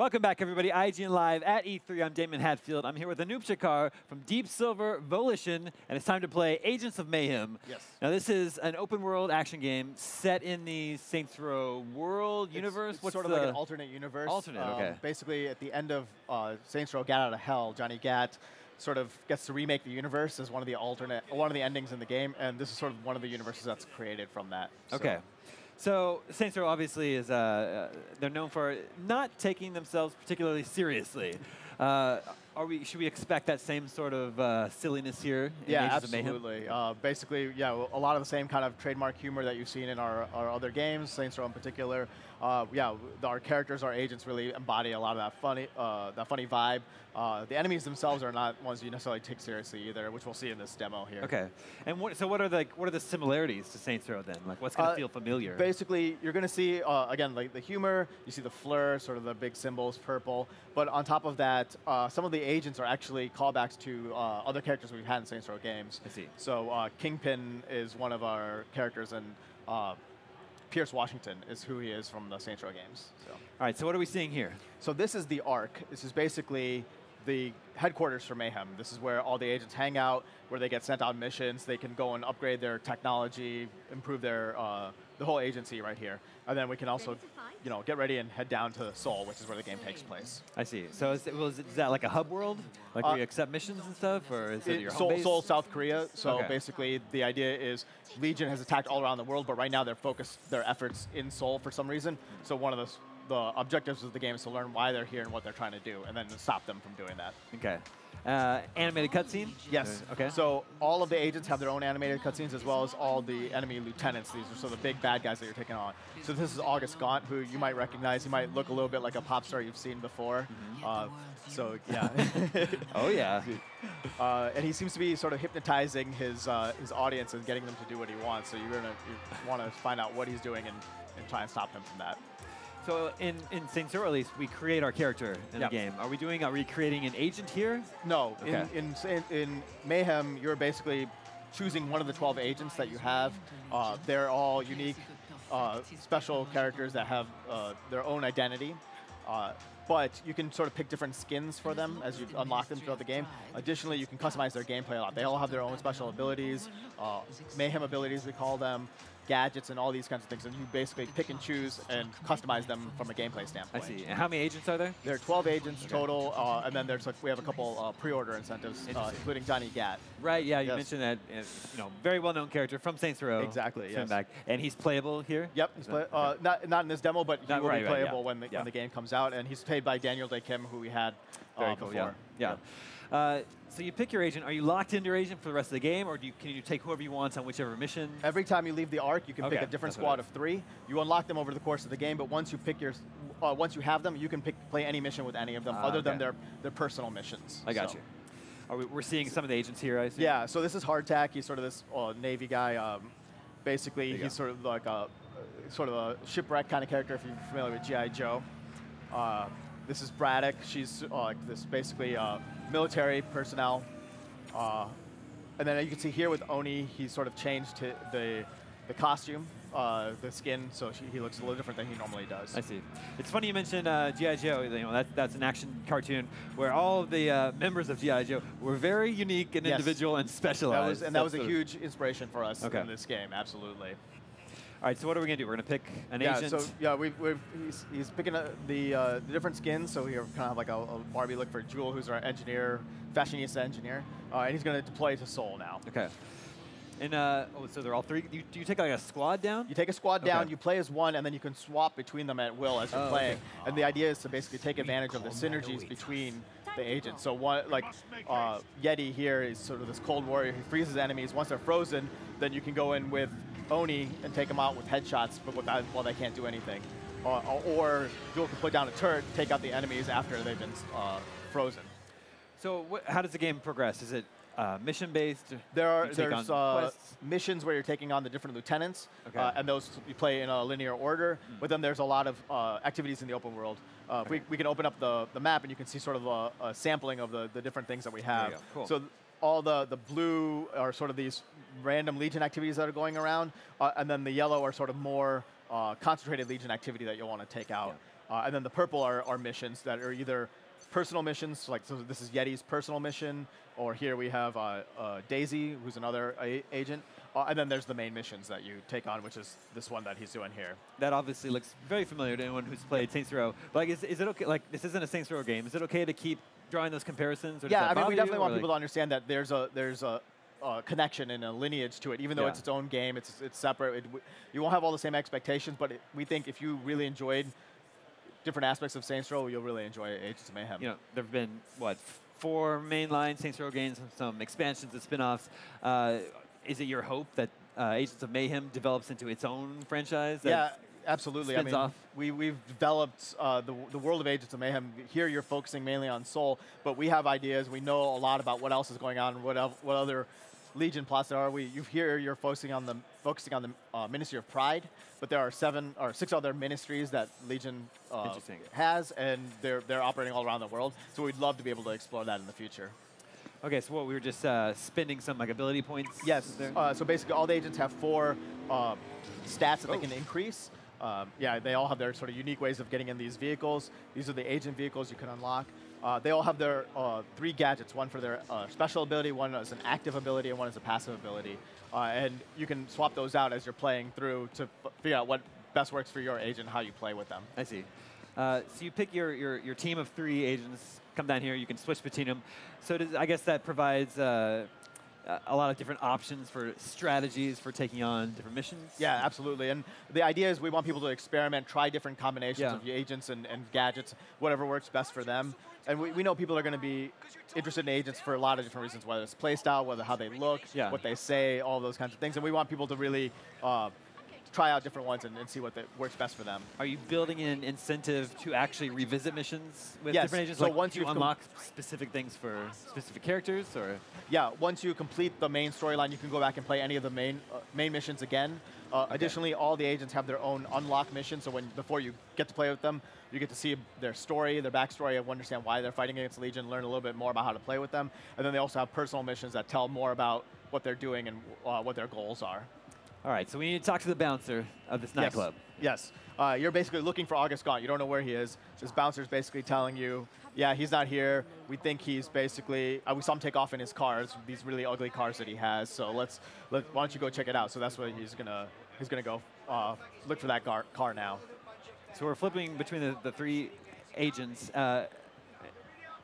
Welcome back, everybody. IGN Live at E3. I'm Damon Hatfield. I'm here with Anoop Shakar from Deep Silver Volition, and it's time to play Agents of Mayhem. Yes. Now, this is an open-world action game set in the Saints Row world universe. It's sort of like an alternate universe. Alternate, okay. Basically, at the end of Saints Row: Get Out of Hell, Johnny Gat sort of gets to remake the universe as one of the endings in the game, and this is sort of one of the universes that's created from that. Okay. So Saints Row obviously is, they're known for not taking themselves particularly seriously. Should we expect that same sort of silliness here in Agents of Mayhem? Absolutely. Basically, yeah, a lot of the same kind of trademark humor that you've seen in our other games, Saints Row in particular. Our characters, our agents really embody a lot of that funny vibe. The enemies themselves are not ones you necessarily take seriously either, which we'll see in this demo here. Okay. And so what are the similarities to Saints Row then? Like, what's going to feel familiar? Basically, you're going to see, again, like the humor, you see the fleur, sort of the big symbols, purple. But on top of that, some of the agents are actually callbacks to other characters we've had in Saints Row games. I see. So Kingpin is one of our characters, and Pierce Washington is who he is from the Saints Row games. So. All right, so what are we seeing here? So this is the Ark. This is basically the headquarters for Mayhem. This is where all the agents hang out, where they get sent on missions. They can go and upgrade their technology, improve their the whole agency right here. And then we can also, get ready and head down to Seoul, which is where the game takes place. I see. So is that like a hub world? Like where you accept missions and stuff? Or is it your home base? Seoul, South Korea. So basically the idea is Legion has attacked all around the world, but right now they're focused their efforts in Seoul for some reason. So one of the objectives of the game is to learn why they're here and what they're trying to do, and then to stop them from doing that. Okay. Animated cutscene? Yes. Okay. So all of the agents have their own animated cutscenes, as well as all the enemy lieutenants. These are sort of the big bad guys that you're taking on. So this is August Gaunt, who you might recognize. He might look a little bit like a pop star you've seen before. So yeah. Oh yeah. And he seems to be sort of hypnotizing his audience and getting them to do what he wants. So you want to find out what he's doing and try and stop him from that. So in Saints Row, at least, we create our character in the game. Are we creating an agent here? No. Okay. In Mayhem, you're basically choosing one of the 12 agents that you have. They're all unique, special characters that have their own identity. But you can sort of pick different skins for them as you unlock them throughout the game. Additionally, you can customize their gameplay a lot. They all have their own special abilities, Mayhem abilities we call them, gadgets and all these kinds of things, and you basically pick and choose and customize them from a gameplay standpoint. I see. And how many agents are there? There are 12 agents total, and then we have a couple pre-order incentives, including Johnny Gat. Right. Yeah. You mentioned that. Very well-known character from Saints Row. Exactly. Yes. Back. And he's playable here. Yep. He's not in this demo, but he will be playable when the game comes out, and he's played by Daniel Day Kim, who we had before. Yeah. So you pick your agent. Are you locked into your agent for the rest of the game, or can you take whoever you want on whichever mission? Every time you leave the Ark, you can pick a different squad of 3. You unlock them over the course of the game, but once you have them, you can play any mission with any of them, other than their personal missions. I got you. We're seeing some of the agents here, I assume? Yeah. So this is Hardtack. He's sort of this Navy guy. Basically, he's sort of like a shipwreck kind of character. If you're familiar with G.I. Joe. This is Braddock. She's this basically military personnel. And then you can see here with Oni, he's sort of changed the costume, the skin, so he looks a little different than he normally does. I see. It's funny you mentioned G.I. Joe. That's an action cartoon where all of the members of G.I. Joe were very unique and individual and specialized. That was a huge inspiration for us in this game, absolutely. All right, so what are we going to do? We're going to pick an agent? He's picking the different skins, so we have kind of like a Barbie look for Jewel, who's our engineer, fashionista engineer, and he's going to deploy to Seoul now. Okay. And so they're all 3. Do you take like a squad down? You take a squad down, you play as one, and then you can swap between them at will as you're playing. Okay. And the idea is to basically take advantage of the synergies between the agents. So Yeti here is sort of this cold warrior who freezes enemies. Once they're frozen, then you can go in with Oni and take them out with headshots, but while they can't do anything. Or Jewel can put down a turret, take out the enemies after they've been frozen. So how does the game progress? Is it mission-based? There's missions where you're taking on the different lieutenants, and those you play in a linear order. But then there's a lot of activities in the open world. We can open up the map, and you can see sort of a sampling of the different things that we have. Cool. So all the blue are sort of these random Legion activities that are going around, and then the yellow are sort of more concentrated Legion activity that you'll want to take out. And then the purple are missions that are either personal missions, like so this is Yeti's personal mission, or here we have Daisy, who's another agent. And then there's the main missions that you take on, which is this one that he's doing here. That obviously looks very familiar to anyone who's played Saints Row. But like, is it okay? Like, this isn't a Saints Row game. Is it okay to keep drawing those comparisons? Or Yeah, I mean, we definitely want people to understand that there's a connection and a lineage to it, even though it's its own game. It's separate. You won't have all the same expectations, but we think if you really enjoyed different aspects of Saints Row, you'll really enjoy Agents of Mayhem. You know, there have been, what, 4 mainline Saints Row games, some expansions and spin-offs. Is it your hope that Agents of Mayhem develops into its own franchise? Yeah, absolutely. I mean, off? we've developed the world of Agents of Mayhem. Here you're focusing mainly on Soul, but we have ideas. We know a lot about what else is going on, what other Legion plots there are. You're focusing on the Ministry of Pride, but there are 7 or 6 other ministries that Legion has, and they're operating all around the world. So we'd love to be able to explore that in the future. Okay, so what, we were just spending some like ability points? Yes. So basically, all the agents have 4 stats that they can increase. Yeah, they all have their sort of unique ways of getting in these vehicles. These are the agent vehicles you can unlock. They all have their 3 gadgets, one for their special ability, one is an active ability, and one is a passive ability. And you can swap those out as you're playing through to figure out what best works for your agent, how you play with them. I see. So you pick your team of 3 agents, come down here, you can switch between them. So I guess that provides a lot of different options for strategies for taking on different missions? Yeah, absolutely. And the idea is we want people to experiment, try different combinations of agents and gadgets, whatever works best for them. And we know people are going to be interested in agents for a lot of different reasons, whether it's playstyle, whether how they look, what they say, all those kinds of things. And we want people to really try out different ones and see what works best for them. Are you building in incentive to actually revisit missions with yes. different agents? So like, once you unlock specific things for specific characters, or? Yeah, once you complete the main storyline, you can go back and play any of the main missions again. Additionally, all the agents have their own unlock missions, so before you get to play with them, you get to see their story, their backstory, and understand why they're fighting against Legion, learn a little bit more about how to play with them. And then they also have personal missions that tell more about what they're doing and what their goals are. All right, so we need to talk to the bouncer of this nightclub. Yes. You're basically looking for August Gaunt. You don't know where he is. This bouncer's basically telling you, yeah, he's not here. We think he's basically, we saw him take off in his cars, these really ugly cars that he has. So why don't you go check it out? So that's what he's gonna go look for that car now. So we're flipping between the 3 agents.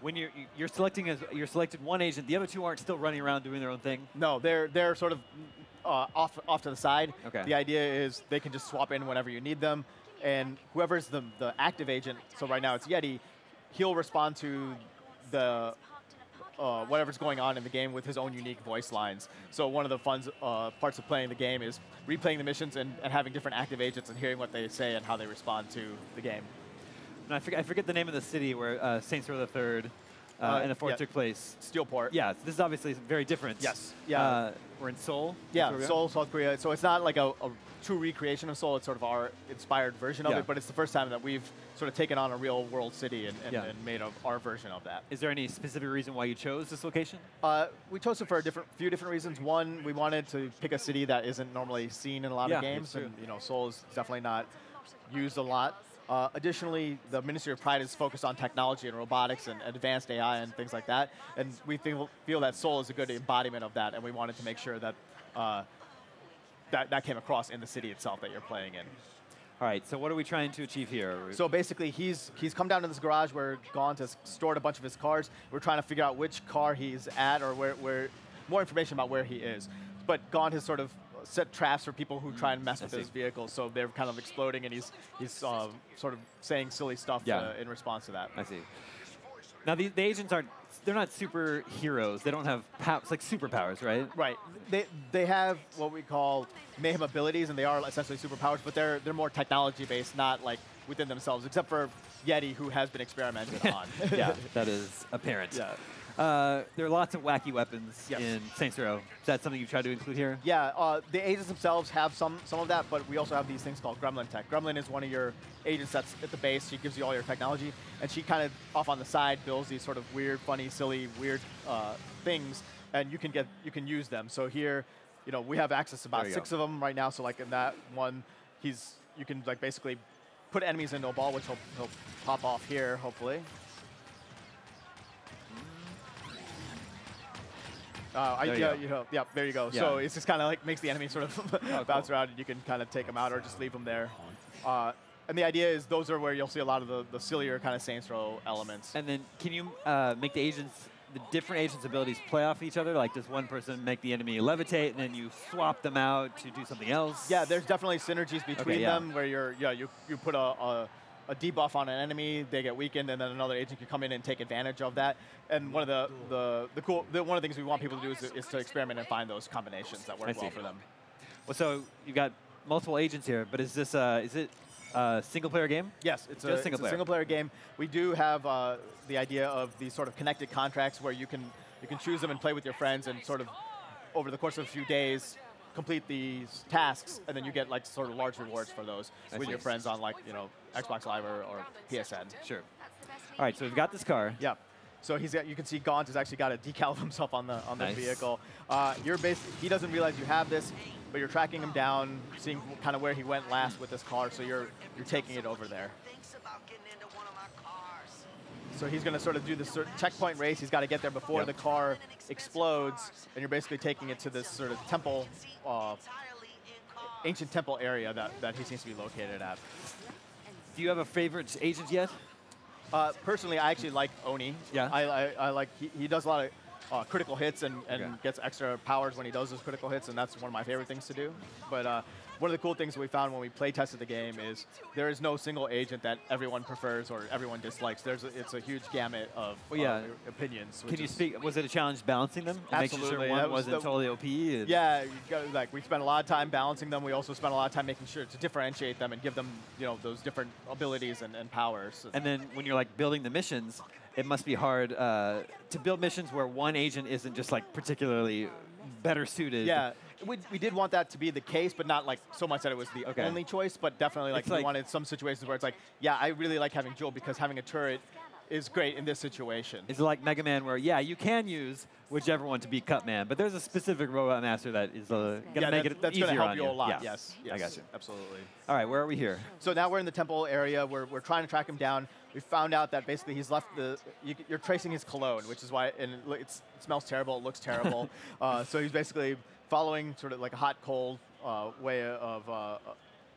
When you're selected one agent, the other 2 aren't still running around doing their own thing? No, they're sort of off to the side. Okay. The idea is they can just swap in whenever you need them, and whoever's the active agent, so right now it's Yeti, he'll respond to the whatever's going on in the game with his own unique voice lines. So one of the fun parts of playing the game is replaying the missions and having different active agents and hearing what they say and how they respond to the game. And I forget the name of the city where Saints Row the Third and the 4th took place. Steelport. Yeah, this is obviously very different. Yes. Yeah. We're in Seoul. Yeah, Seoul, South Korea. So it's not like a true recreation of Seoul. It's sort of our inspired version of it, but it's the first time that we've sort of taken on a real world city and made our version of that. Is there any specific reason why you chose this location? We chose it for a few different reasons. One, we wanted to pick a city that isn't normally seen in a lot of games, and Seoul is definitely not used a lot. Additionally, the Ministry of Pride is focused on technology and robotics and advanced AI and things like that. And we feel that Seoul is a good embodiment of that, and we wanted to make sure that that came across in the city itself that you're playing in. All right, so what are we trying to achieve here? So basically, he's come down to this garage where Gaunt has stored a bunch of his cars. We're trying to figure out which car he's at or where more information about where he is. But Gaunt has sort of set traps for people who try and mess with his vehicles, so they're kind of exploding, and he's sort of saying silly stuff in response to that. I see. Now the agents they're not superheroes. They don't have like superpowers, right? Right. They have what we call Mayhem abilities, and they are essentially superpowers, but they're more technology based, not like within themselves, except for Yeti, who has been experimented on. Yeah, that is apparent. Yeah. There are lots of wacky weapons in Saints Row. Is that something you've tried to include here? Yeah, the agents themselves have some of that, but we also have these things called Gremlin Tech. Gremlin is one of your agents that's at the base. She gives you all your technology, and she kind of off on the side builds these sort of weird, funny, silly, weird things, and you can use them. So here, we have access to about 6 of them right now. So like in that one, you can like basically put enemies into a ball, which he'll pop off here, hopefully. Yeah, there you go. Yeah. So it's just kind of like makes the enemy sort of bounce around, and you can kind of take them out or just leave them there. And the idea is those are where you'll see a lot of the sillier kind of Saints Row elements. And then can you make the different agents' abilities play off each other? Like, does one person make the enemy levitate, and then you swap them out to do something else? Yeah, there's definitely synergies between them where you put a debuff on an enemy, they get weakened, and then another agent can come in and take advantage of that. And one of one of the things we want people to do is to experiment and find those combinations that work well for them. Well, so you've got multiple agents here, but is this is it a single-player game? Yes, it's a single-player game. We do have the idea of these sort of connected contracts where you can choose them and play with your friends, and sort of over the course of a few days complete these tasks, and then you get like sort of large rewards for those with your friends on, like, Xbox Live or PSN. Sure. All right, so we've got this car. Yeah. So you can see Gaunt has actually got a decal of himself on the vehicle. He doesn't realize you have this, but you're tracking him down, seeing kind of where he went last with this car. So you're taking it over there. So he's going to sort of do this checkpoint race. He's got to get there before the car explodes, and you're basically taking it to this sort of temple, ancient temple area that he seems to be located at. Do you have a favorite agent yet? Personally, I actually like Oni. Yeah. I like he does a lot of critical hits and gets extra powers when he does those critical hits, and that's one of my favorite things to do. But one of the cool things we found when we play tested the game is there is no single agent that everyone prefers or everyone dislikes. It's a huge gamut of opinions. Can you speak? Was it a challenge balancing them? Absolutely. Making sure one wasn't totally OP? Yeah, we spent a lot of time balancing them. We also spent a lot of time making sure to differentiate them and give them those different abilities and powers. And then when you're like building the missions, it must be hard to build missions where one agent isn't just like particularly better suited. Yeah. We did want that to be the case, but not like so much that it was the only choice, but definitely like we wanted some situations where it's like, yeah, I really like having Joel because having a turret is great in this situation. It's like Mega Man where, you can use whichever one to beat Cutman, but there's a specific robot master that is going to make it that's easier gonna help on you a lot. Yes, I got you. Absolutely. All right, where are we here? So now we're in the temple area. We're trying to track him down. We found out that basically he's left you're tracing his cologne, which is why, and it smells terrible, it looks terrible. So he's basically following sort of like a hot-cold way of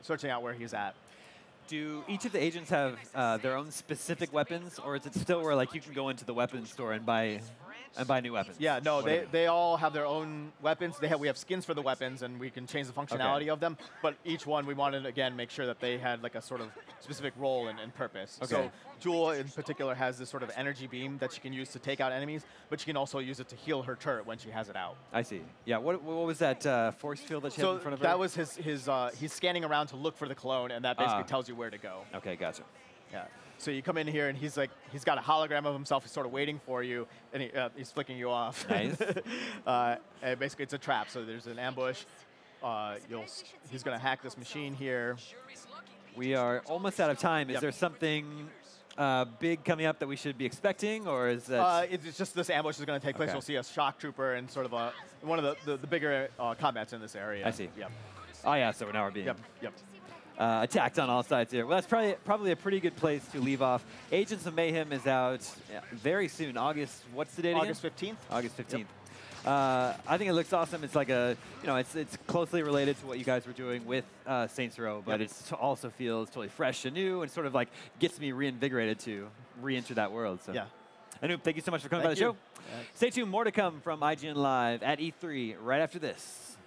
searching out where he's at. Do each of the agents have their own specific weapons, or is it still where like you can go into the weapons store and buy new weapons? Yeah, no, they all have their own weapons. We have skins for the weapons, and we can change the functionality of them. But each one, we wanted to, again, make sure that they had like a sort of specific role and purpose. Okay. So Jewel in particular has this sort of energy beam that she can use to take out enemies, but she can also use it to heal her turret when she has it out. I see. Yeah, what was that force field that she had in front of her? That was he's scanning around to look for the clone, and that basically tells you where to go. Okay, gotcha. Yeah. So you come in here, and he's got a hologram of himself. He's sort of waiting for you, and he's flicking you off. Nice. And basically, it's a trap. So there's an ambush. He's going to hack this machine here. We are almost out of time. Is there something big coming up that we should be expecting, or is that? It's just this ambush is going to take place. You'll see a shock trooper and sort of one of the bigger combats in this area. I see. Yep. Oh yeah. So now we're being. Yep. Attacked on all sides here. Well, that's probably a pretty good place to leave off. Agents of Mayhem is out very soon. August. What's the date again? August 15th. August 15th. Yep. I think it looks awesome. It's like it's closely related to what you guys were doing with Saints Row, but it also feels totally fresh and new, and sort of like gets me reinvigorated to re-enter that world. So. Yeah. Anoop, thank you so much for coming by the show. Stay tuned. More to come from IGN Live at E3 right after this.